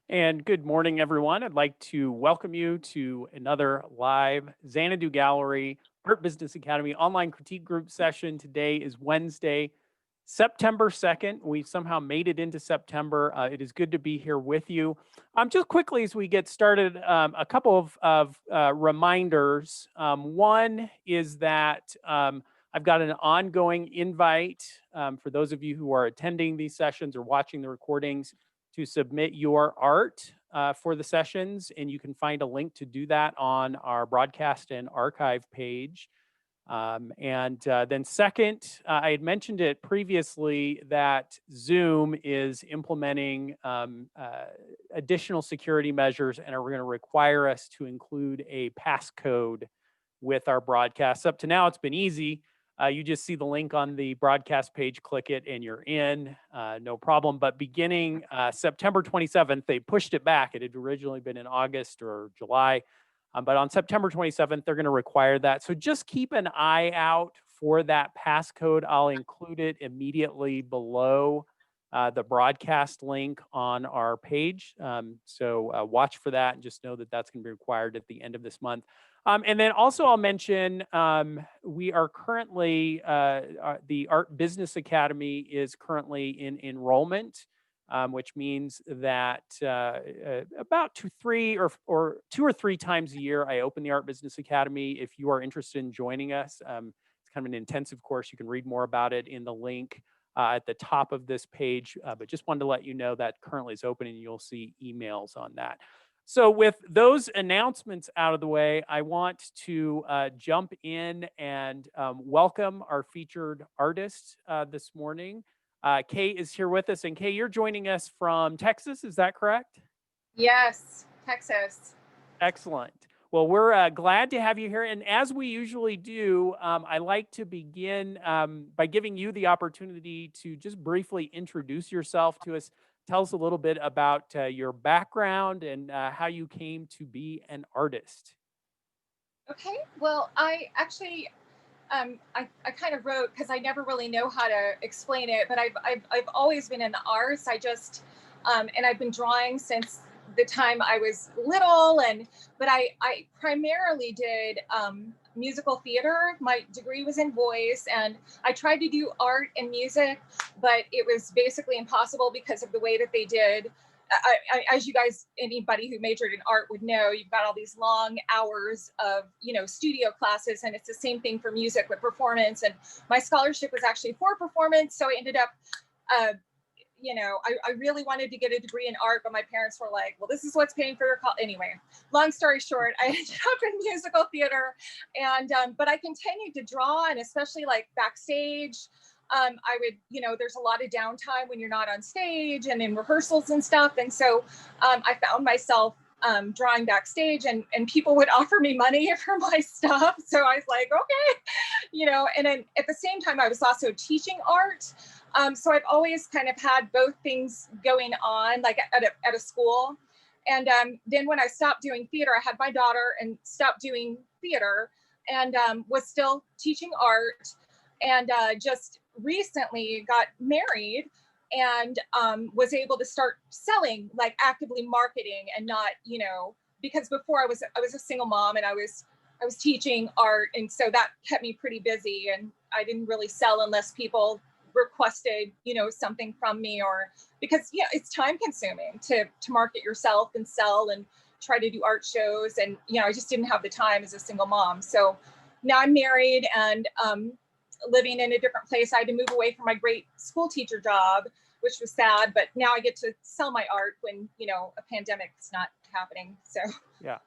And good morning, everyone. I'd like to welcome you to another live Xanadu Gallery Art Business Academy online critique group session. Today is Wednesday, September 2nd. We've somehow made it into September. It is good to be here with you. Just quickly as we get started, a couple of reminders. One is that I've got an ongoing invite for those of you who are attending these sessions or watching the recordings to submit your art for the sessions, and you can find a link to do that on our broadcast and archive page. And then second, I had mentioned it previously that Zoom is implementing additional security measures and are going to require us to include a passcode with our broadcasts. Up to now, it's been easy. You just see the link on the broadcast page, click it, and you're in. No problem. But beginning September 27th, they pushed it back. It had originally been in August or July. But on September 27th, they're going to require that. So just keep an eye out for that passcode. I'll include it immediately below the broadcast link on our page. So watch for that and just know that that's going to be required at the end of this month. And then also I'll mention we are currently, the Art Business Academy is currently in enrollment, which means that about two or three times a year, I open the Art Business Academy. If you are interested in joining us, it's kind of an intensive course. You can read more about it in the link at the top of this page, but just wanted to let you know that currently is open and you'll see emails on that. So with those announcements out of the way, I want to jump in and welcome our featured artist this morning. Kay is here with us, and Kay, you're joining us from Texas, is that correct? Yes, Texas. Excellent. Well, we're glad to have you here. And as we usually do, I like to begin by giving you the opportunity to just briefly introduce yourself to us. Tell us a little bit about your background and how you came to be an artist. Okay, well, I actually, I kind of wrote because I never really know how to explain it, but I've always been in the arts. And I've been drawing since the time I was little, but I primarily did musical theater. My degree was in voice, and I tried to do art and music, but it was basically impossible because of the way that they did. As you guys, anybody who majored in art would know, you've got all these long hours of, studio classes, and it's the same thing for music with performance. And my scholarship was actually for performance, so I ended up, uh, I really wanted to get a degree in art, but my parents were like, well, this is what's paying for your college. Anyway, long story short, I ended up in musical theater, and but I continued to draw, and especially like backstage. I would, there's a lot of downtime when you're not on stage and in rehearsals and stuff. And so I found myself drawing backstage, and people would offer me money for my stuff. So I was like, okay, and then at the same time, I was also teaching art. So I've always kind of had both things going on, like at a school. And then when I stopped doing theater, I had my daughter and stopped doing theater, and was still teaching art, and just recently got married, and was able to start selling, like actively marketing, and not, because before I was a single mom, and I was teaching art, and so that kept me pretty busy, and I didn't really sell unless people requested, something from me, or because it's time consuming to market yourself and sell and try to do art shows, and I just didn't have the time as a single mom. So now I'm married, and living in a different place. I had to move away from my great school teacher job, which was sad, but now I get to sell my art when, a pandemic's not happening. So, Yeah.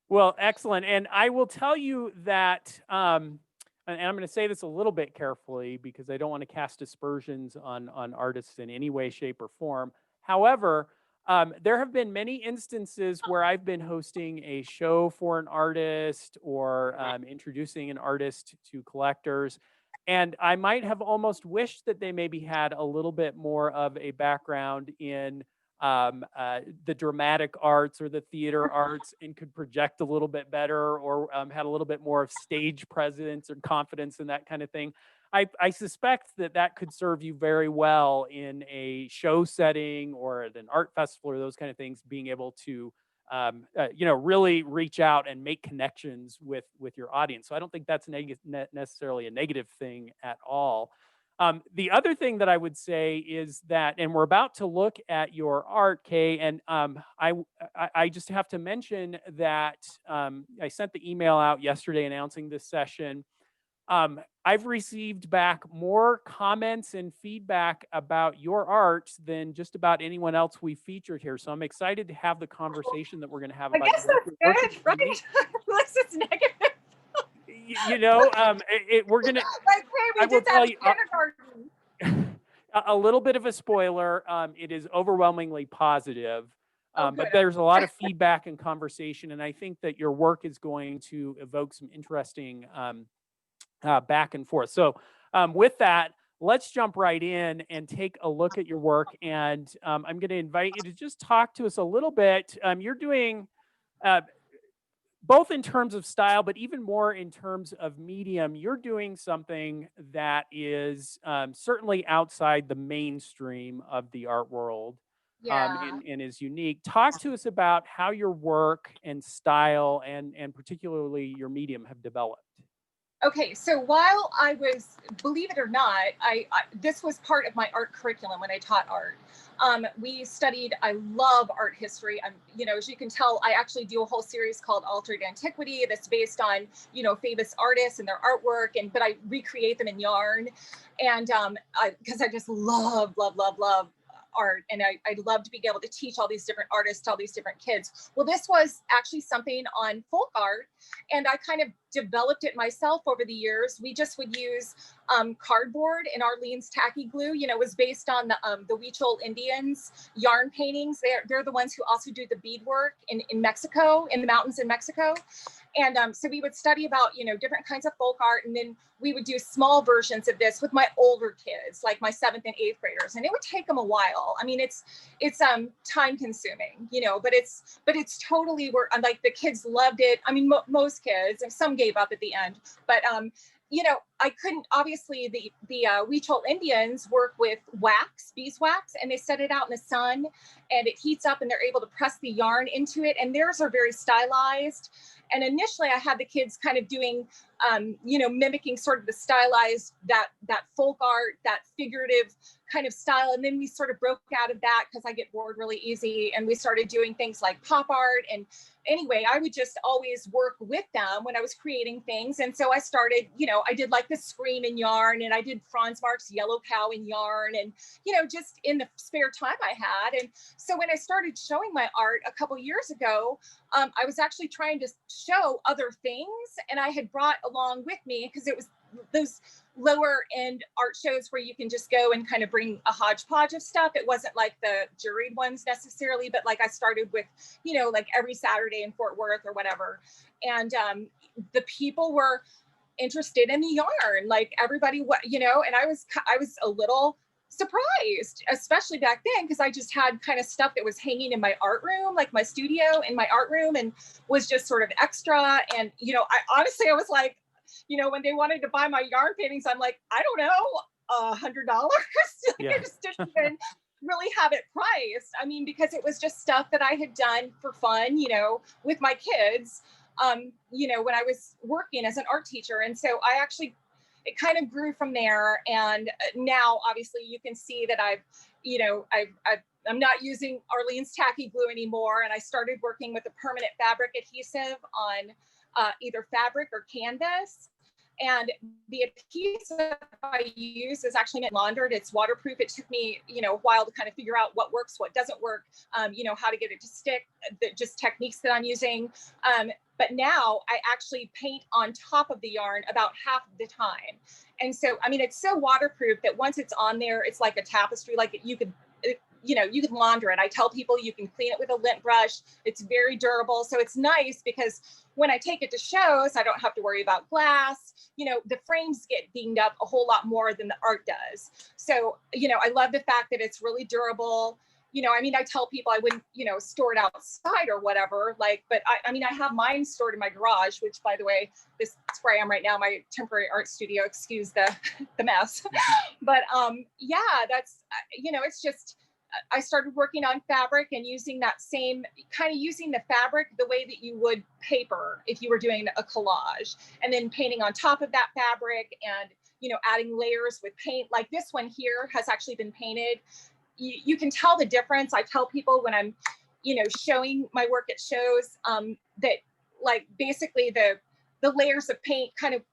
Well, excellent. And I will tell you that, and I'm going to say this a little bit carefully because I don't want to cast aspersions on artists in any way, shape, or form. However, there have been many instances where I've been hosting a show for an artist or introducing an artist to collectors. And I might have almost wished that they maybe had a little bit more of a background in the dramatic arts or the theater arts and could project a little bit better, or had a little bit more of stage presence or confidence and that kind of thing. I suspect that that could serve you very well in a show setting or at an art festival or those kind of things, being able to really reach out and make connections with your audience. So I don't think that's necessarily a negative thing at all. The other thing that I would say is that, and we're about to look at your art, Kay, and I just have to mention that I sent the email out yesterday announcing this session. I've received back more comments and feedback about your art than just about anyone else we featured here. So I'm excited to have the conversation that we're going to have I about guess your work. that's Your work is good, right? unique. Unless it's negative. We're gonna. Like, hey, I we will did that tell in you kindergarten. a little bit of a spoiler. It is overwhelmingly positive, Oh, but good. there's a lot of feedback and conversation, and I think that your work is going to evoke some interesting back and forth. So, with that, let's jump right in and take a look at your work. And I'm going to invite you to just talk to us a little bit. You're doing. Both in terms of style, but even more in terms of medium, you're doing something that is certainly outside the mainstream of the art world, Yeah. and is unique. Talk to us about how your work and style and particularly your medium have developed. Okay, so while I was, believe it or not, this was part of my art curriculum when I taught art. We studied. I love art history. As you can tell, I actually do a whole series called Altered Antiquity that's based on, famous artists and their artwork, but I recreate them in yarn, and because I just love, love, love, love art, and I'd love to be able to teach all these different artists to all these different kids. Well, this was actually something on folk art, and I kind of developed it myself over the years. We just would use cardboard and Arlene's tacky glue. It was based on the Huichol Indians yarn paintings. They're the ones who also do the beadwork in Mexico, in the mountains in Mexico. And so we would study about, different kinds of folk art. And then we would do small versions of this with my older kids, like my 7th and 8th graders. And it would take them a while. I mean, it's time consuming, but it's totally work. Like, the kids loved it. I mean, most kids, and some gave up at the end, but I couldn't, obviously the Huichol Indians work with wax, beeswax, and they set it out in the sun and it heats up and they're able to press the yarn into it. And theirs are very stylized. And initially I had the kids kind of doing, mimicking sort of the stylized, that folk art, that figurative kind of style. And then we sort of broke out of that because I get bored really easy. And we started doing things like pop art. And anyway, I would just always work with them when I was creating things. And so I started, I did like the scream in yarn, and I did Franz Marc's Yellow Cow in yarn, and, just in the spare time I had. And so when I started showing my art a couple years ago, I was actually trying to show other things, and I had brought along with me, because it was those lower end art shows where you can just go and kind of bring a hodgepodge of stuff. It wasn't like the juried ones necessarily, but like I started with, like every Saturday in Fort Worth or whatever. And the people were interested in the yarn, like everybody, and I was a little surprised, especially back then, because I just had kind of stuff that was hanging in my art room, like my studio in my art room, and was just sort of extra. And, I was like, when they wanted to buy my yarn paintings, I'm like, I don't know, $100. Yeah. I just didn't even really have it priced. I mean, because it was just stuff that I had done for fun, with my kids, when I was working as an art teacher. And so it kind of grew from there. And now, obviously, you can see that I'm not using Arlene's tacky glue anymore. And I started working with a permanent fabric adhesive on either fabric or canvas. And the adhesive I use is actually laundered. It's waterproof. It took me, a while to kind of figure out what works, what doesn't work, how to get it to stick, just techniques that I'm using. But now I actually paint on top of the yarn about half of the time. And so, I mean, it's so waterproof that once it's on there, it's like a tapestry, like you could launder it. I tell people you can clean it with a lint brush. It's very durable. So it's nice because when I take it to shows, I don't have to worry about glass. The frames get dinged up a whole lot more than the art does. So, I love the fact that it's really durable. I mean, I tell people I wouldn't, store it outside or whatever, like, but I mean, I have mine stored in my garage, which, by the way, this is where I am right now, my temporary art studio, excuse the mess. But yeah, that's, it's just, I started working on fabric and using that same kind of using the fabric the way that you would paper if you were doing a collage, and then painting on top of that fabric, and adding layers with paint. Like this one here has actually been painted. You can tell the difference. I tell people when I'm showing my work at shows, that like basically the layers of paint kind of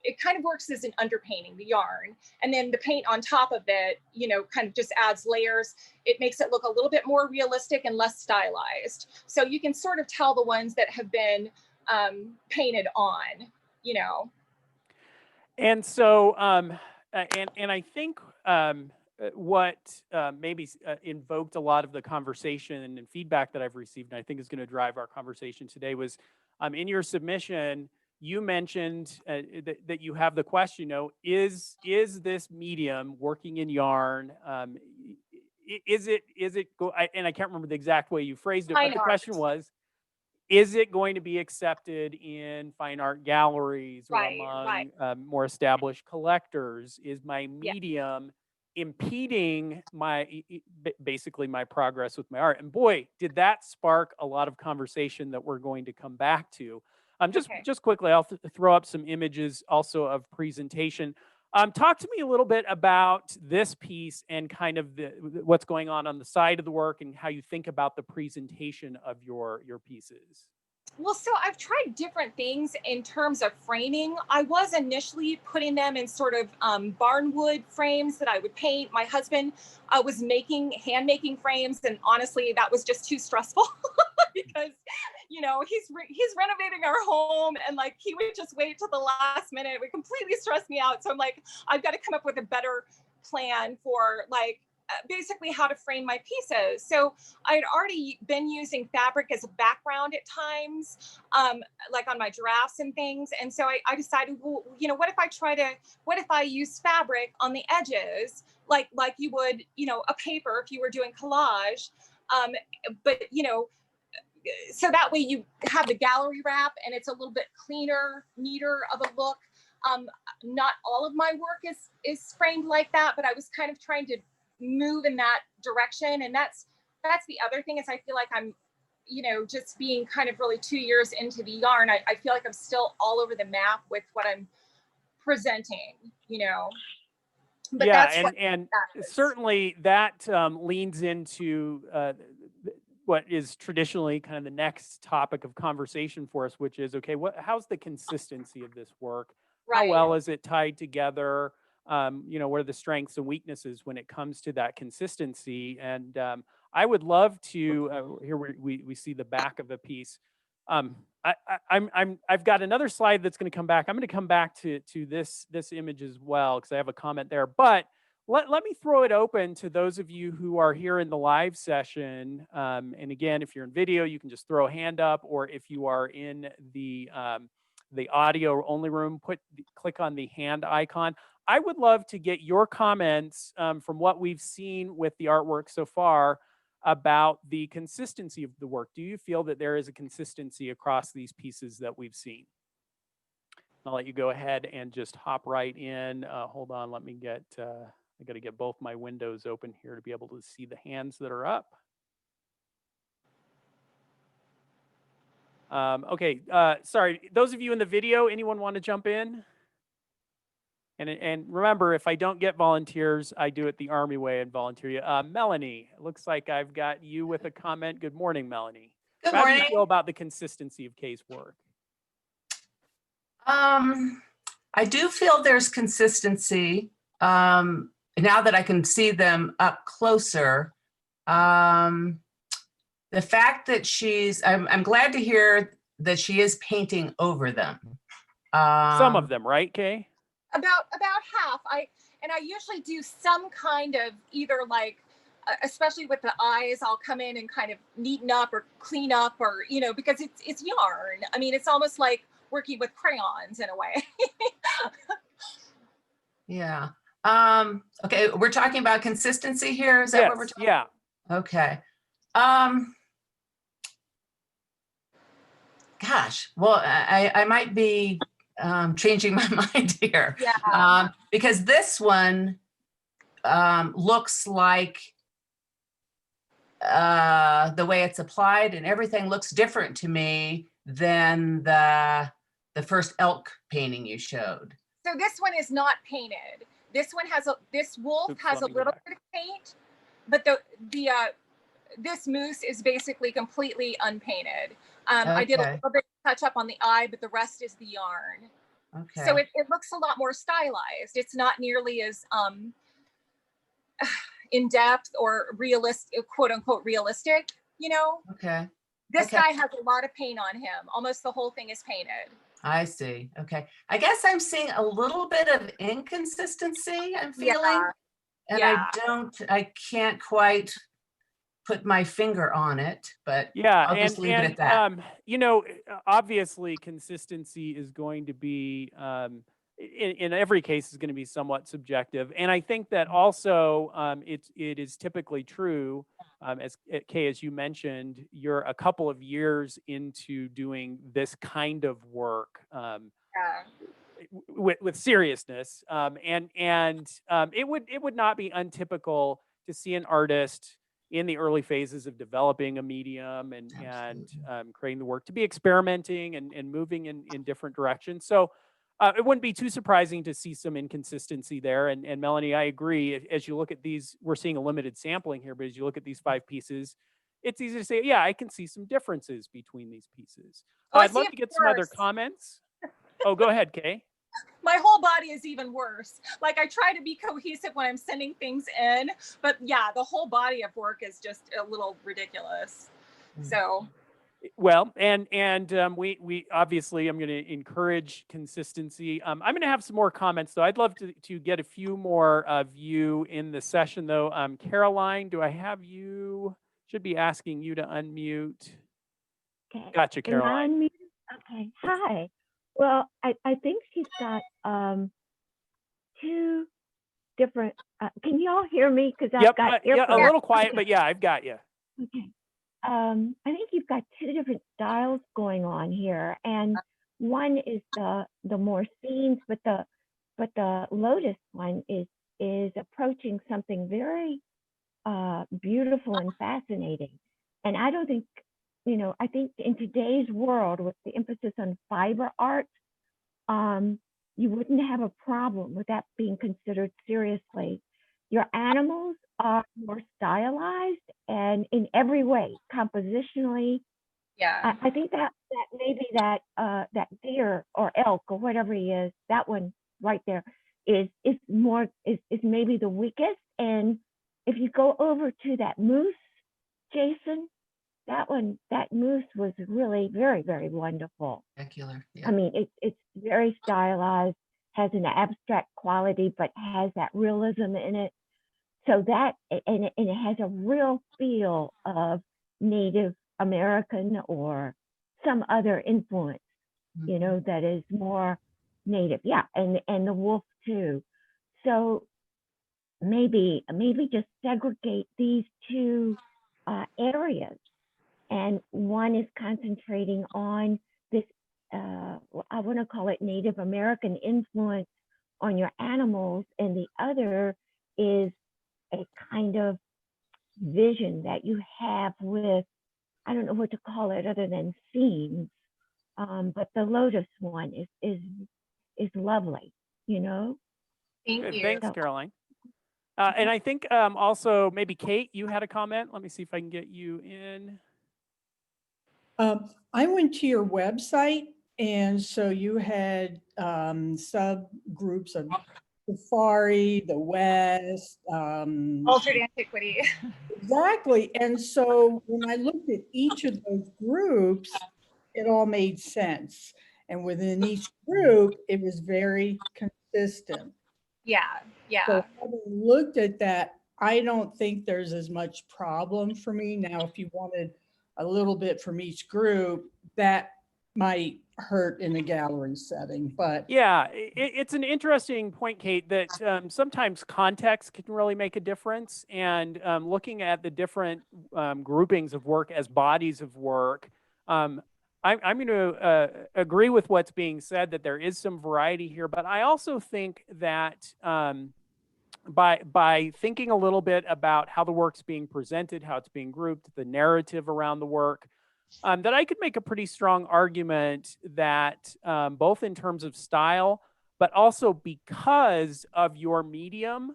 works as an underpainting the yarn, and then the paint on top of it kind of just adds layers. It makes it look a little bit more realistic and less stylized, so you can sort of tell the ones that have been painted on. And so, and I think what maybe invoked a lot of the conversation and feedback that I've received, and I think is going to drive our conversation today, was in your submission, you mentioned that you have the question, is this medium, working in yarn, and I can't remember the exact way you phrased it, but the question was, is it going to be accepted in fine art galleries or among more established collectors? Is my medium impeding basically my progress with my art? And boy, did that spark a lot of conversation that we're going to come back to. Just quickly, I'll throw up some images also of presentation. Talk to me a little bit about this piece and kind of what's going on the side of the work, and how you think about the presentation of your pieces. Well, so I've tried different things in terms of framing. I was initially putting them in sort of barnwood frames that I would paint. My husband was hand making frames, and honestly, that was just too stressful because he's renovating our home, and like he would just wait till the last minute. It would completely stress me out. So I'm like, I've got to come up with a better plan for like basically how to frame my pieces. So I had already been using fabric as a background at times, like on my drafts and things. And so I decided, well, what if I use fabric on the edges, like you would, a paper if you were doing collage, but so that way you have the gallery wrap and it's a little bit cleaner, neater of a look. Not all of my work is framed like that, but I was kind of trying to move in that direction. And that's the other thing, is I feel like I'm just being kind of really 2 years into the yarn, I feel like I'm still all over the map with what I'm presenting. But yeah, and certainly that leans into what is traditionally kind of the next topic of conversation for us, which is, okay, how's the consistency of this work? How well is it tied together? What are the strengths and weaknesses when it comes to that consistency? And I would love to, here we see the back of a piece. I've got another slide that's going to come back. I'm going to come back to this image as well, because I have a comment there. But let me throw it open to those of you who are here in the live session. And again, if you're in video, you can just throw a hand up, or if you are in the audio only room, click on the hand icon. I would love to get your comments from what we've seen with the artwork so far about the consistency of the work. Do you feel that there is a consistency across these pieces that we've seen? I'll let you go ahead and just hop right in. Hold on, let me get, I got to get both my windows open here to be able to see the hands that are up. Okay, sorry, those of you in the video, anyone want to jump in? And remember, if I don't get volunteers, I do it the Army way and volunteer you. Melanie, it looks like I've got you with a comment. Good morning, Melanie. Good morning. How do you feel about the consistency of Kay's work? I do feel there's consistency now that I can see them up closer. The fact that I'm glad to hear that she is painting over them. Some of them, right, Kay? About half. I usually do some kind of either like, especially with the eyes, I'll come in and kind of neaten up or clean up, or because it's yarn. I mean, it's almost like working with crayons in a way. Yeah. Okay, we're talking about consistency here. Is that what we're talking about? Yeah. Okay. Gosh, well, I might be changing my mind here. Yeah. Because this one looks like the way it's applied and everything looks different to me than the first elk painting you showed. So this one is not painted. This one has this wolf Oops, has a let me go little back. bit of paint, but this moose is basically completely unpainted. I did a Okay. little bit of touch up on the eye, but the rest is the yarn. Okay. So it looks a lot more stylized. It's not nearly as in depth or realistic, quote unquote realistic, you know? Okay. This Okay. guy has a lot of paint on him. Almost the whole thing is painted. I see. Okay. I guess I'm seeing a little bit of inconsistency, I'm feeling. And Yeah. I can't quite put my finger on it, but Yeah, I'll just leave it at that. you know, obviously consistency is going to be in every case is going to be somewhat subjective, and I think that also it is typically true. As Kay, as you mentioned, you're a couple of years into doing this kind of work. Yeah. With seriousness, and it would not be untypical to see an artist in the early phases of developing a medium and creating the work to be experimenting and moving in different directions. So it wouldn't be too surprising to see some inconsistency there. And Melanie, I agree. As you look at these, we're seeing a limited sampling here, but as you look at these 5 pieces, it's easy to say, yeah, I can see some differences between these pieces. Oh, I I'd see love it to get some other worse. comments. Oh, go ahead, Kay. My whole body is even worse. Like I try to be cohesive when I'm sending things in, but yeah, the whole body of work is just a little ridiculous. So well, and we obviously I'm going to encourage consistency. I'm going to have some more comments though. I'd love to get a few more of you in the session though. Caroline, do I have you? Should be asking you to unmute. Okay. Gotcha, Am I Caroline. unmuted? Okay. Hi. Well, I think she's got 2 different. Can you all hear me? Because I've Yep, got yeah, a earphones. little quiet, but yeah, I've got you. Okay. I think you've got 2 different styles going on here, and one is the more scenes, but the Lotus one is approaching something very beautiful and fascinating. And I don't think, I think in today's world with the emphasis on fiber art, you wouldn't have a problem with that being considered seriously. Your animals are more stylized and in every way, compositionally. yeah. I think that maybe that deer or elk or whatever he is, that one right there is maybe the weakest. And if you go over to that moose, Jason, that moose was really very, very wonderful. Spectacular. Yeah. I mean, it's very stylized, has an abstract quality, but has that realism in it. So that, and it has a real feel of Native American or some other influence, that is more native. Yeah, and the wolf too. So maybe just segregate these 2 areas, and one is concentrating on this, I want to call it Native American influence on your animals, and the other is a kind of vision that you have with, I don't know what to call it other than scenes, but the Lotus one is lovely, Thank Good, you. thanks, Caroline. And I think also maybe Kate, you had a comment. Let me see if I can get you in. I went to your website, and so you had subgroups of Safari, the West. Altered antiquity. Exactly. And so when I looked at each of those groups, it all made sense. And within each group, it was very consistent. Yeah. Yeah. So having looked at that, I don't think there's as much problem for me. Now, if you wanted a little bit from each group, that might hurt in a gallery setting, but Yeah, it's an interesting point, Kate, that sometimes context can really make a difference. And looking at the different groupings of work as bodies of work, um, I'm going to agree with what's being said, that there is some variety here. But I also think that by thinking a little bit about how the work's being presented, how it's being grouped, the narrative around the work, that I could make a pretty strong argument that both in terms of style, but also because of your medium,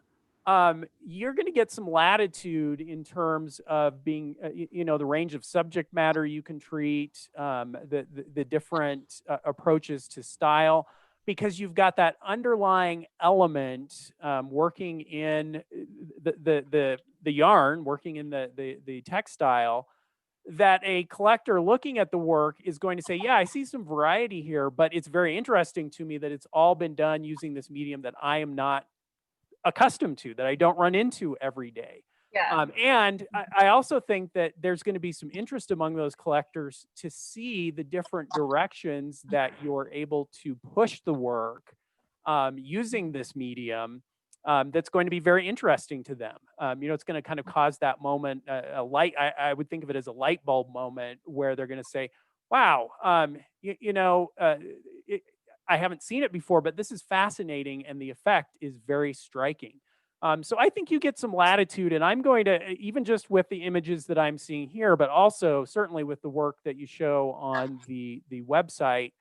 you're going to get some latitude in terms of being, the range of subject matter you can treat, the different approaches to style, because you've got that underlying element working in the yarn, working in the textile, that a collector looking at the work is going to say, yeah, I see some variety here, but it's very interesting to me that it's all been done using this medium that I am not accustomed to, that I don't run into every day. Yeah. And I also think that there's going to be some interest among those collectors to see the different directions that you're able to push the work using this medium. That's going to be very interesting to them. It's going to kind of cause that moment, a light. I would think of it as a light bulb moment where they're going to say, "Wow, I haven't seen it before, but this is fascinating, and the effect is very striking." So I think you get some latitude, and I'm going to, even just with the images that I'm seeing here, but also certainly with the work that you show on the website,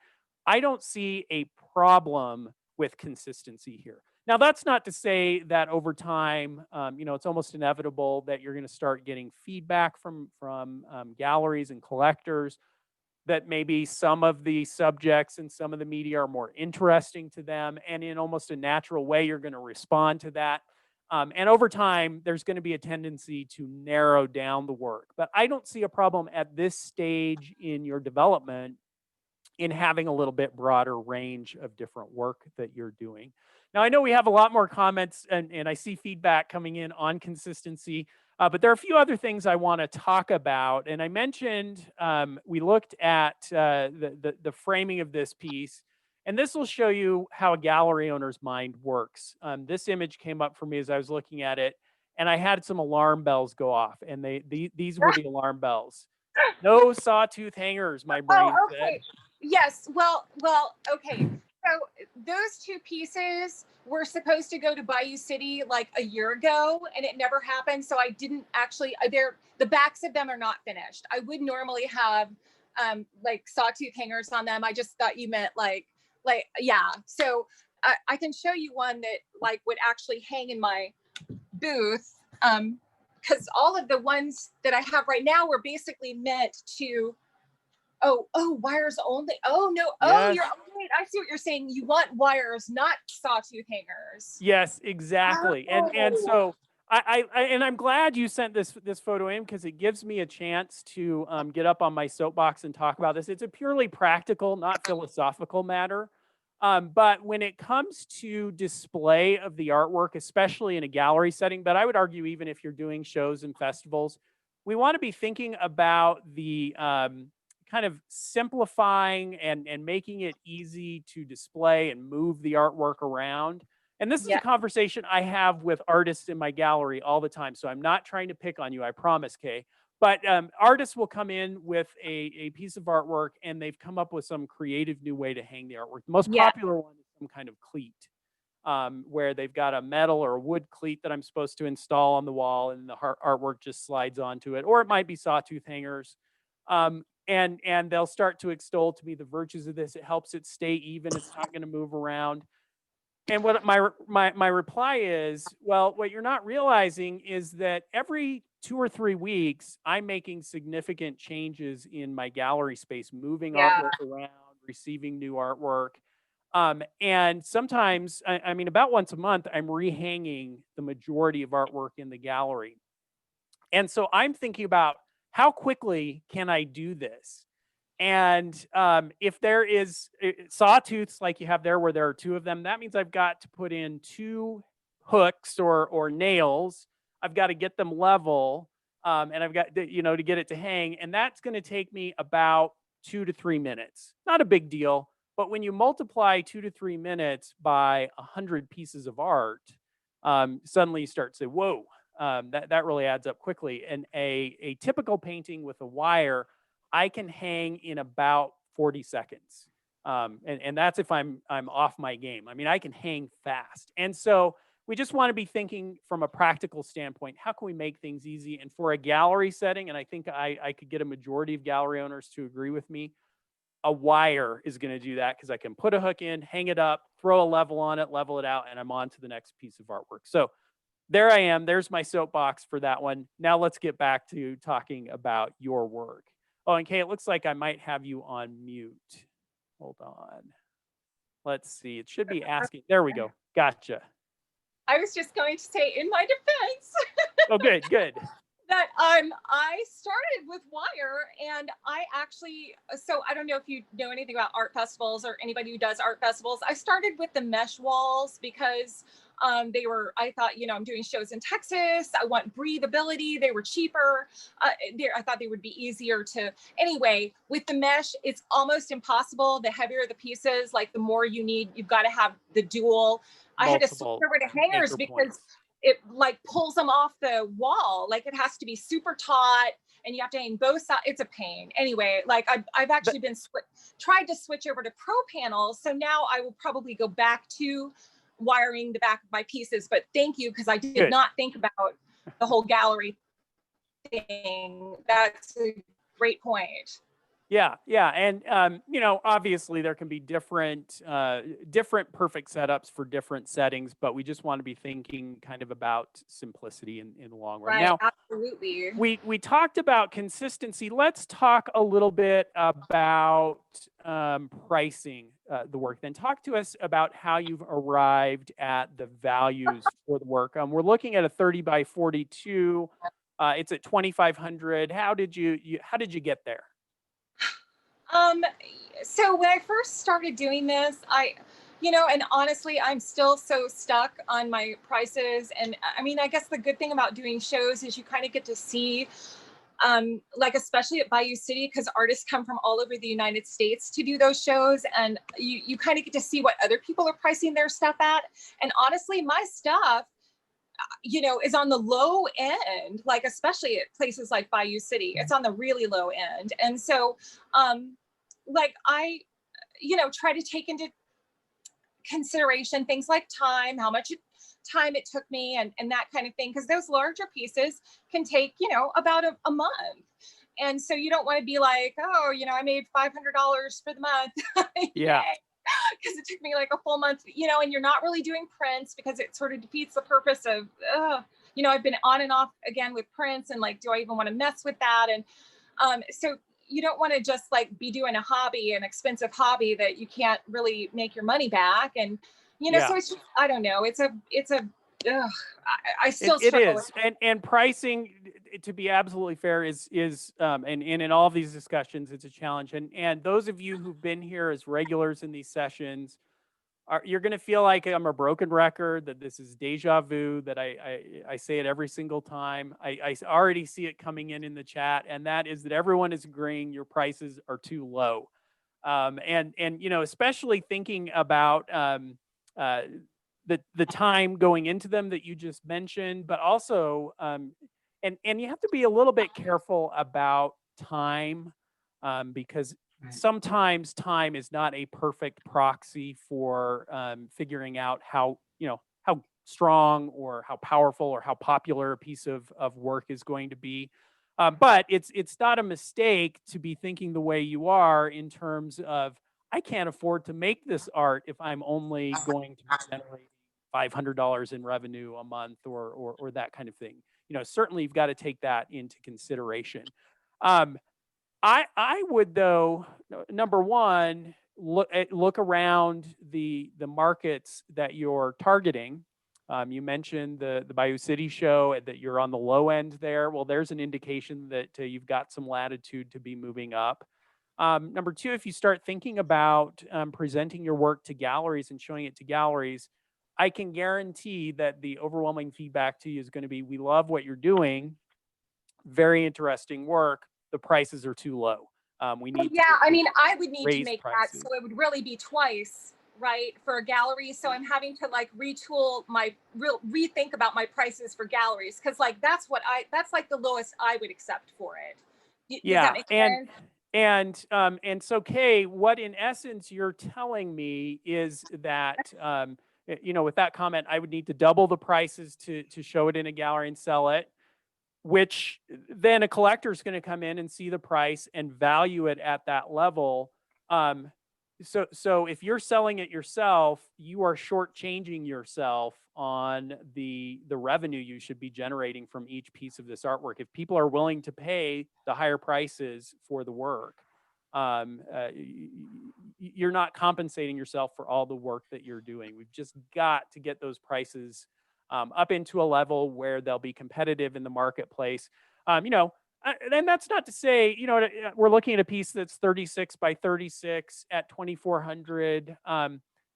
I don't see a problem with consistency here. Now, that's not to say that over time, it's almost inevitable that you're going to start getting feedback from galleries and collectors, that maybe some of the subjects and some of the media are more interesting to them, and in almost a natural way, you're going to respond to that. And over time, there's going to be a tendency to narrow down the work. But I don't see a problem at this stage in your development in having a little bit broader range of different work that you're doing. Now, I know we have a lot more comments, and I see feedback coming in on consistency, but there are a few other things I want to talk about. And I mentioned we looked at the framing of this piece, and this will show you how a gallery owner's mind works. This image came up for me as I was looking at it, and I had some alarm bells go off, and these were the alarm bells. No sawtooth hangers, my brain Oh, said. okay. Yes. Well, okay. So those two pieces were supposed to go to Bayou City like a year ago, and it never happened. So I didn't actually. The backs of them are not finished. I would normally have like sawtooth hangers on them. I just thought you meant like yeah. So I can show you one that like would actually hang in my booth. Because all of the ones that I have right now were basically meant to. Oh, wires only. Oh no. Oh, Yes. wait, I see what you're saying. You want wires, not sawtooth hangers. Yes, exactly. And Oh. so and I'm glad you sent this photo in, because it gives me a chance to get up on my soapbox and talk about this. It's a purely practical, not philosophical matter. But when it comes to display of the artwork, especially in a gallery setting, but I would argue even if you're doing shows and festivals, we want to be thinking about the kind of simplifying and making it easy to display and move the artwork around. And this is a conversation I have with artists in my gallery all the time. So I'm not trying to pick on you, I promise, Kay. But artists will come in with a piece of artwork, and they've come up with some creative new way to hang the artwork. The most popular one is some kind of cleat, where they've got a metal or a wood cleat that I'm supposed to install on the wall, and the artwork just slides onto it. Or it might be sawtooth hangers. And they'll start to extol to me the virtues of this. It helps it stay even. It's not going to move around. And what my reply is, well, what you're not realizing is that every 2 or 3 weeks, I'm making significant changes in my gallery space, moving artwork around, receiving new artwork. And sometimes, I mean, about once a month, I'm rehanging the majority of artwork in the gallery. And so I'm thinking about, how quickly can I do this? And if there is sawtooths like you have there, where there are 2 of them, that means I've got to put in 2 hooks or nails. I've got to get them level, and I've got to get it to hang. And that's going to take me about 2 to 3 minutes. Not a big deal, but when you multiply 2 to 3 minutes by 100 pieces of art, suddenly you start to say, whoa, that really adds up quickly. And a typical painting with a wire, I can hang in about 40 seconds. And that's if I'm off my game. I mean, I can hang fast. And so we just want to be thinking from a practical standpoint, how can we make things easy? And for a gallery setting, and I think I could get a majority of gallery owners to agree with me, a wire is going to do that because I can put a hook in, hang it up, throw a level on it, level it out, and I'm on to the next piece of artwork. So there I am. There's my soapbox for that one. Now let's get back to talking about your work. Oh, and Kay, it looks like I might have you on mute. Hold on. Let's see. It should be asking. There we go. Gotcha. I was just going to say, in my defense, Oh, good. that I started with wire, and I actually, so I don't know if you know anything about art festivals or anybody who does art festivals. I started with the mesh walls because I thought, I'm doing shows in Texas. I want breathability. They were cheaper. I thought they would be easier to, anyway, with the mesh, it's almost impossible. The heavier the pieces, like the more you need, you've got to have the dual. I had to switch over to hangers because it like pulls them off the wall. Like it has to be super taut and you have to hang both sides. It's a pain. Anyway, like I've actually tried to switch over to pro panels. So now I will probably go back to wiring the back of my pieces, but thank you. Cause I did not think about the whole gallery thing. That's a great point. Yeah. And, obviously there can be different perfect setups for different settings, but we just want to be thinking kind of about simplicity in the long run. Right, now, absolutely. We talked about consistency. Let's talk a little bit about pricing the work. Then talk to us about how you've arrived at the values for the work. We're looking at a 30 by 42. It's at 2,500. How did you get there? So when I first started doing this, and honestly, I'm still so stuck on my prices. And I mean, I guess the good thing about doing shows is you kind of get to see, like, especially at Bayou City, because artists come from all over the United States to do those shows. And you kind of get to see what other people are pricing their stuff at. And honestly, my stuff, is on the low end, like, especially at places like Bayou City, it's on the really low end. And so, like I, try to take into consideration things like time, how much time it took me and that kind of thing. Cause those larger pieces can take, about a month. And so you don't want to be like, oh, I made $500 for the month. Yeah. Because it took me like a full month, and you're not really doing prints because it sort of defeats the purpose of, I've been on and off again with prints and like, do I even want to mess with that? And so you don't want to just like be doing a hobby, an expensive hobby that you can't really make your money back. And, so it's just, I don't know. I still struggle with it is. And pricing, to be absolutely fair, is and in all of these discussions, it's a challenge. And those of you who've been here as regulars in these sessions, you're going to feel like I'm a broken record, that this is deja vu, that I say it every single time. I already see it coming in the chat, and that is that everyone is agreeing your prices are too low. And especially thinking about the time going into them that you just mentioned, but also, and you have to be a little bit careful about time, because sometimes time is not a perfect proxy for figuring out how strong or how powerful or how popular a piece of work is going to be. But it's not a mistake to be thinking the way you are in terms of, I can't afford to make this art if I'm only going to generate $500 in revenue a month or that kind of thing. Certainly you've got to take that into consideration. I would, though, number one, look around the markets that you're targeting. You mentioned the Bayou City show, and that you're on the low end there. Well, there's an indication that you've got some latitude to be moving up. Number two, if you start thinking about presenting your work to galleries and showing it to galleries, I can guarantee that the overwhelming feedback to you is going to be, we love what you're doing. Very interesting work. The prices are too low. We need Yeah, to I mean, I would need to raise make that, prices. so it would really be twice, right, for a gallery. So I'm having to like retool rethink about my prices for galleries, because like that's like the lowest I would accept for it. Does that Yeah, make sense? and so Kay, what in essence you're telling me is that with that comment, I would need to double the prices to show it in a gallery and sell it, which then a collector is going to come in and see the price and value it at that level. So if you're selling it yourself, you are shortchanging yourself on the revenue you should be generating from each piece of this artwork. If people are willing to pay the higher prices for the work, you're not compensating yourself for all the work that you're doing. We've just got to get those prices up into a level where they'll be competitive in the marketplace. And that's not to say, we're looking at a piece that's 36 by 36 at 2,400.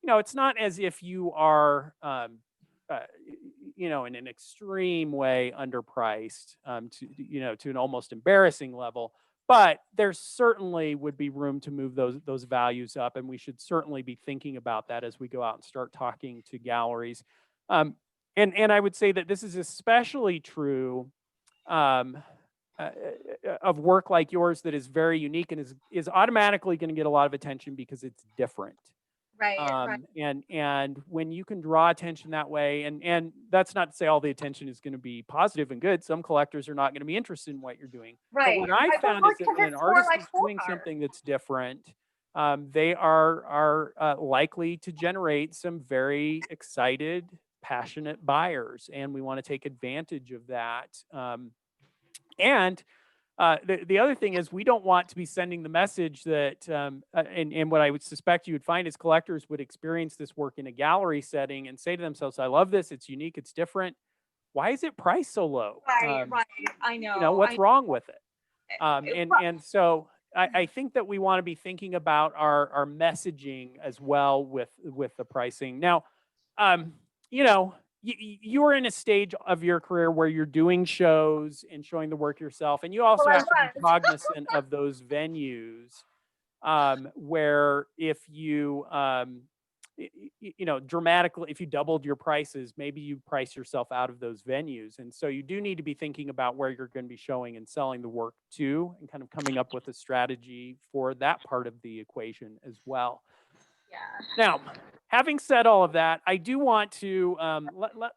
It's not as if you are, in an extreme way underpriced to an almost embarrassing level. But there certainly would be room to move those values up, and we should certainly be thinking about that as we go out and start talking to galleries. And I would say that this is especially true of work like yours that is very unique and is automatically going to get a lot of attention because it's different. Right. And when you can draw attention that way, and that's not to say all the attention is going to be positive and good. Some collectors are not going to be interested in what you're doing. Right. But what I found is that when an artist is doing horror. something that's different, they are likely to generate some very excited, passionate buyers, and we want to take advantage of that. And the other thing is, we don't want to be sending the message that, and what I would suspect you would find is collectors would experience this work in a gallery setting and say to themselves, I love this, it's unique, it's different. Why is it priced so low? Right. I know. What's wrong with it? And so I think that we want to be thinking about our messaging as well with the pricing. Now, you're in a stage of your career where you're doing shows and showing the work yourself, and you also have to be cognizant of those venues where if you dramatically, if you doubled your prices, maybe you price yourself out of those venues. And so you do need to be thinking about where you're going to be showing and selling the work to, and kind of coming up with a strategy for that part of the equation as well. Yeah. Now, having said all of that, I do want to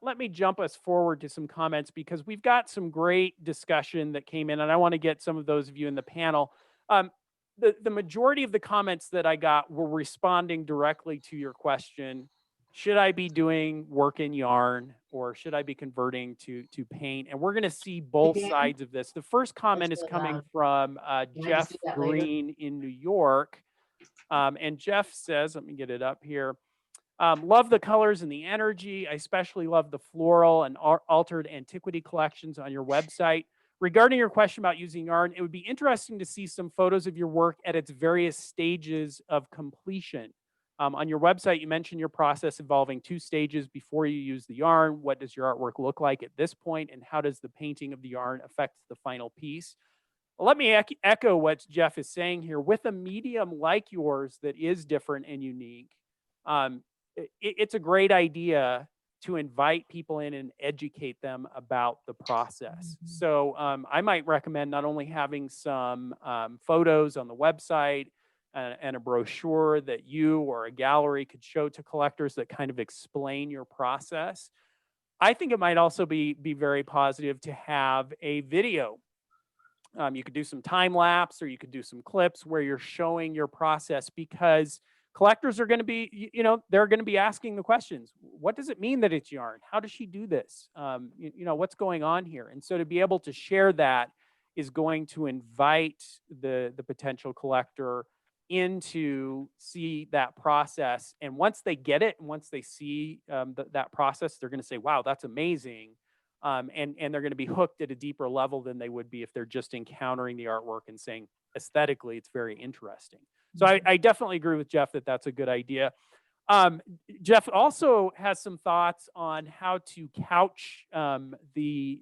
let me jump us forward to some comments, because we've got some great discussion that came in, and I want to get some of those of you in the panel. The majority of the comments that I got were responding directly to your question: should I be doing work in yarn, or should I be converting to paint? And we're going to see both sides of this. The first comment is coming from Jeff Green in New York. And Jeff says, let me get it up here. Love the colors and the energy. I especially love the floral and altered antiquity collections on your website. Regarding your question about using yarn, it would be interesting to see some photos of your work at its various stages of completion. On your website, you mentioned your process involving 2 stages before you use the yarn. What does your artwork look like at this point, and how does the painting of the yarn affect the final piece? Let me echo what Jeff is saying here. With a medium like yours that is different and unique, it's a great idea to invite people in and educate them about the process. So I might recommend not only having some photos on the website and a brochure that you or a gallery could show to collectors that kind of explain your process. I think it might also be very positive to have a video. You could do some time lapse, or you could do some clips where you're showing your process, because collectors are going to be, they're going to be asking the questions. What does it mean that it's yarn? How does she do this? What's going on here? And so to be able to share that is going to invite the potential collector in to see that process. And once they get it, and once they see that process, they're going to say, wow, that's amazing. And they're going to be hooked at a deeper level than they would be if they're just encountering the artwork and saying, aesthetically, it's very interesting. So I definitely agree with Jeff that that's a good idea. Jeff also has some thoughts on how to couch the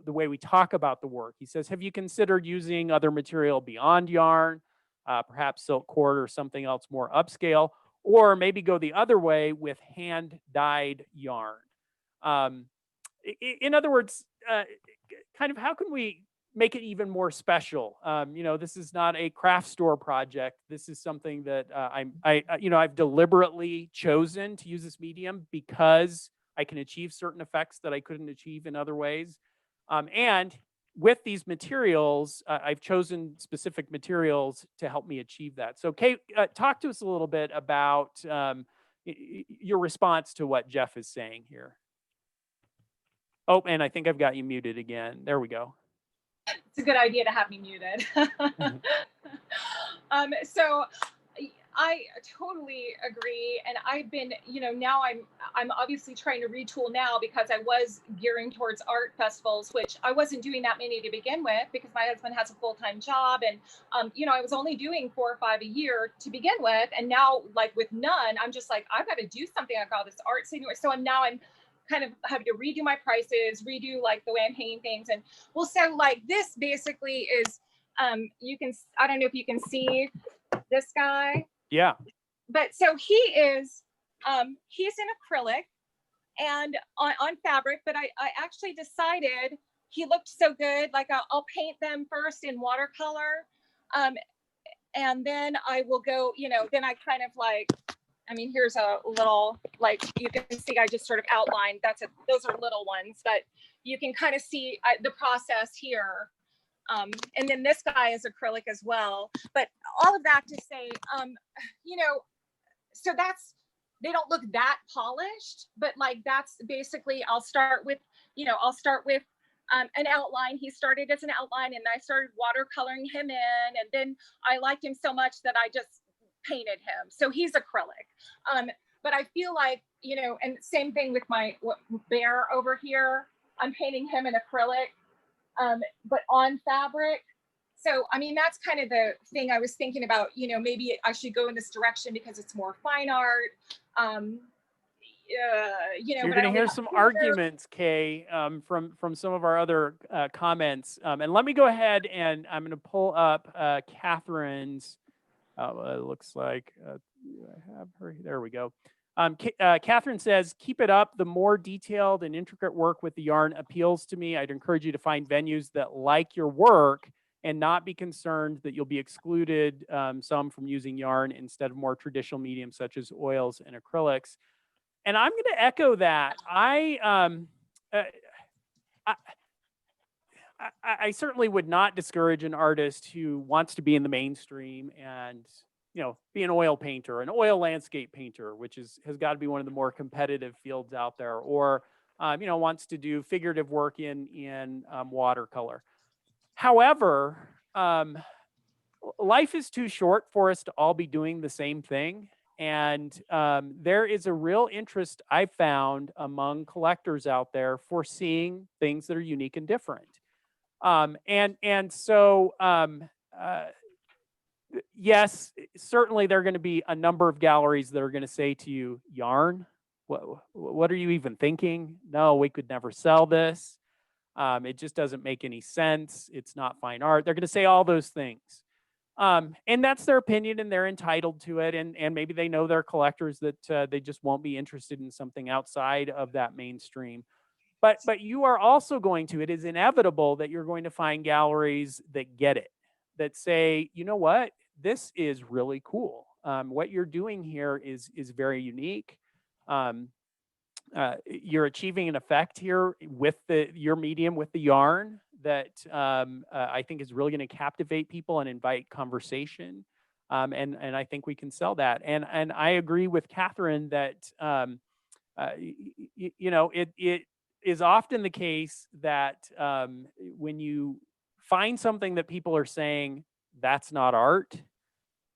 way we talk about the work. He says, have you considered using other material beyond yarn, perhaps silk cord or something else more upscale, or maybe go the other way with hand dyed yarn? In other words, kind of how can we make it even more special? This is not a craft store project. This is something that I've deliberately chosen to use this medium because I can achieve certain effects that I couldn't achieve in other ways. And with these materials, I've chosen specific materials to help me achieve that. So, Kate, talk to us a little bit about your response to what Jeff is saying here. Oh, and I think I've got you muted again. There we go. It's a good idea to have me muted. So I totally agree. And I've been, now I'm obviously trying to retool now because I was gearing towards art festivals, which I wasn't doing that many to begin with because my husband has a full-time job. And, I was only doing 4 or 5 a year to begin with. And now, like with none, I'm just like, I've got to do something. I've got this art scene. So I'm kind of having to redo my prices, redo like the way I'm paying things. And well, so like this basically is, I don't know if you can see this guy. Yeah. But so he's in acrylic and on fabric, but I actually decided he looked so good. Like I'll paint them first in watercolor. And then I will go, then I kind of like, here's a little, like you can see, I just sort of outlined, those are little ones, but you can kind of see the process here. And then this guy is acrylic as well. But all of that to say, so they don't look that polished, but like that's basically, I'll start with an outline. He started as an outline and I started watercoloring him in. And then I liked him so much that I just painted him. So he's acrylic. But I feel like, and same thing with my bear over here. I'm painting him in acrylic, but on fabric. So, that's kind of the thing I was thinking about, maybe I should go in this direction because it's more fine art. You're going to hear some arguments, Kay, from some of our other comments. And let me go ahead and I'm going to pull up Catherine's. It looks like I have her. There we go. Catherine says, keep it up. The more detailed and intricate work with the yarn appeals to me. I'd encourage you to find venues that like your work and not be concerned that you'll be excluded some from using yarn instead of more traditional mediums such as oils and acrylics. And I'm going to echo that. I certainly would not discourage an artist who wants to be in the mainstream and, be an oil painter, an oil landscape painter, which has got to be one of the more competitive fields out there, or, wants to do figurative work in watercolor. However, life is too short for us to all be doing the same thing. And there is a real interest I've found among collectors out there for seeing things that are unique and different. Yes, certainly there are going to be a number of galleries that are going to say to you, yarn, what are you even thinking? No, we could never sell this. It just doesn't make any sense. It's not fine art. They're going to say all those things. And that's their opinion and they're entitled to it. And maybe they know they're collectors that they just won't be interested in something outside of that mainstream. But you are also it is inevitable that you're going to find galleries that get it, that say, you know what, this is really cool. What you're doing here is very unique. You're achieving an effect here with your medium, with the yarn that I think is really going to captivate people and invite conversation. And I think we can sell that. And I agree with Catherine that, it is often the case that when you find something that people are saying that's not art,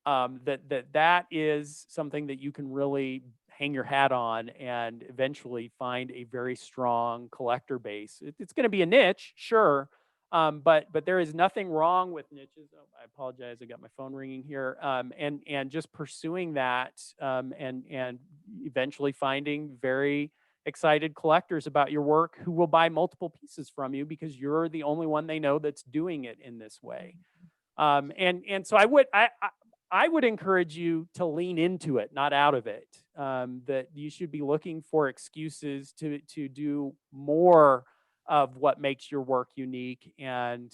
that is something that you can really hang your hat on and eventually find a very strong collector base. It's going to be a niche, sure, But there is nothing wrong with niches. Oh, I apologize. I got my phone ringing here. And just pursuing that, and eventually finding very excited collectors about your work who will buy multiple pieces from you because you're the only one they know that's doing it in this way. And so I would encourage you to lean into it, not out of it. That you should be looking for excuses to do more of what makes your work unique. And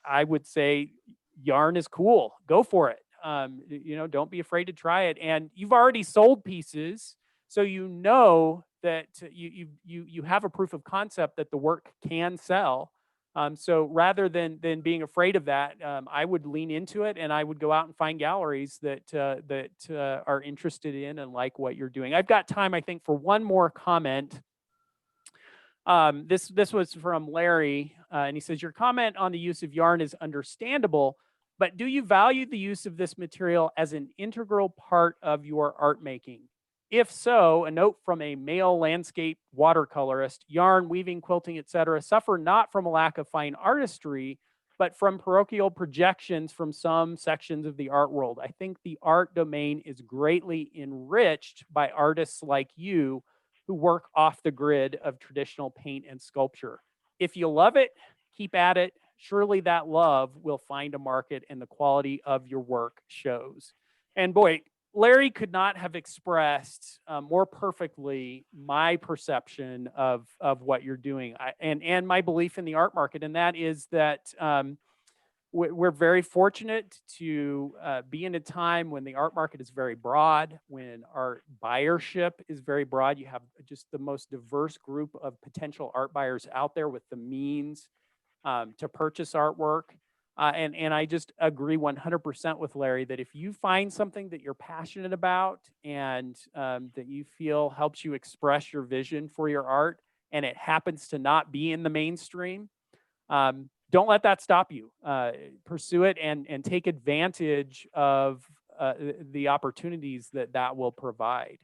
I would say yarn is cool. Go for it. Don't be afraid to try it. And you've already sold pieces, so you know that you have a proof of concept that the work can sell. So rather than being afraid of that, I would lean into it, and I would go out and find galleries that are interested in and like what you're doing. I've got time, I think, for one more comment. This was from Larry, and he says, your comment on the use of yarn is understandable, but do you value the use of this material as an integral part of your art making? If so, a note from a male landscape watercolorist: yarn, weaving, quilting, etc. suffer not from a lack of fine artistry, but from parochial projections from some sections of the art world. I think the art domain is greatly enriched by artists like you who work off the grid of traditional paint and sculpture. If you love it, keep at it. Surely that love will find a market, and the quality of your work shows. And boy, Larry could not have expressed more perfectly my perception of what you're doing, and my belief in the art market. And that is that we're very fortunate to be in a time when the art market is very broad, when art buyership is very broad. You have just the most diverse group of potential art buyers out there with the means to purchase artwork. And I just agree 100% with Larry that if you find something that you're passionate about and that you feel helps you express your vision for your art, and it happens to not be in the mainstream, don't let that stop you. Pursue it and take advantage of the opportunities that will provide.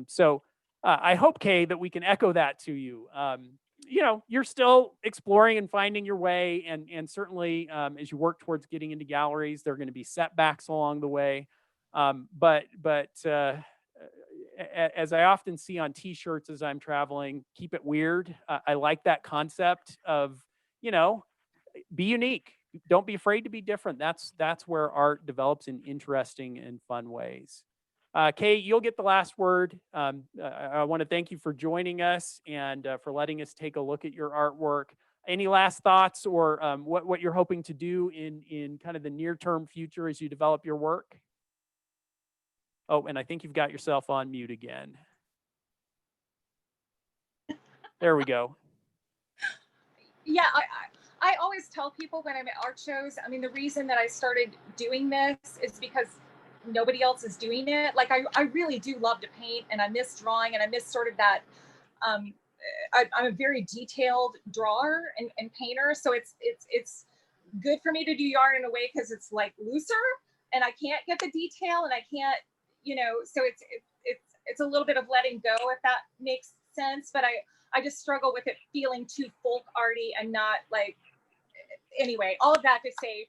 So I hope, Kay, that we can echo that to you. You're still exploring and finding your way, and certainly as you work towards getting into galleries, there are going to be setbacks along the way. But as I often see on T-shirts as I'm traveling, keep it weird. I like that concept of, be unique. Don't be afraid to be different. That's where art develops in interesting and fun ways. Kay, you'll get the last word. I want to thank you for joining us and for letting us take a look at your artwork. Any last thoughts or what you're hoping to do in kind of the near-term future as you develop your work? Oh, and I think you've got yourself on mute again. There we go. Yeah, I always tell people when I'm at art shows, I mean, the reason that I started doing this is because nobody else is doing it. Like, I really do love to paint, and I miss drawing, and I miss sort of that, I'm a very detailed drawer and painter. So it's good for me to do yarn in a way because it's like looser and I can't get the detail and I can't, so it's a little bit of letting go, if that makes sense. But I just struggle with it feeling too folk arty and not like, anyway, all of that to say,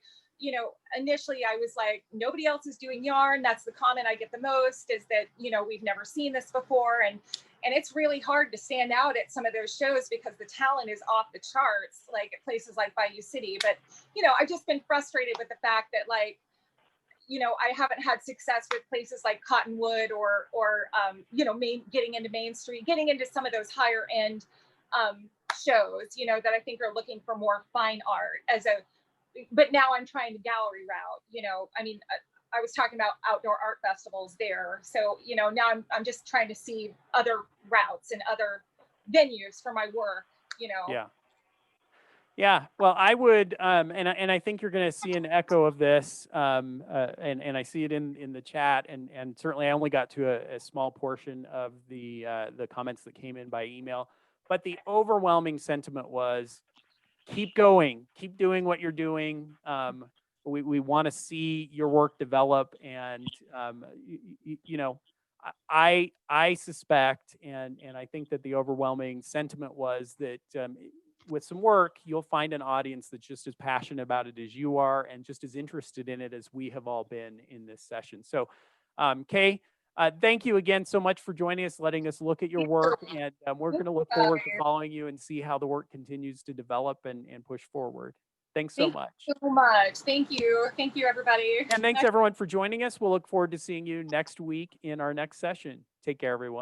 initially I was like, nobody else is doing yarn. That's the comment I get the most, is that, we've never seen this before. And it's really hard to stand out at some of those shows because the talent is off the charts, like at places like Bayou City. But, I've just been frustrated with the fact that, like, I haven't had success with places like Cottonwood or getting into Main Street, getting into some of those higher end shows, that I think are looking for more fine art but now I'm trying the gallery route, I mean, I was talking about outdoor art festivals there. So, now I'm just trying to see other routes and other venues for my work, Yeah. Yeah, well, I would, and I think you're going to see an echo of this, and I see it in the chat, and certainly I only got to a small portion of the comments that came in by email, but the overwhelming sentiment was, keep going, keep doing what you're doing. We want to see your work develop, and I suspect, and I think that the overwhelming sentiment was that with some work, you'll find an audience that's just as passionate about it as you are and just as interested in it as we have all been in this session. So, Kay, thank you again so much for joining us, letting us look at your work, and we're going to look forward to following you and see how the work continues to develop and push forward. Thanks so much. Thank you so much. Thank you. Thank you, everybody. And thanks everyone for joining us. We'll look forward to seeing you next week in our next session. Take care, everyone.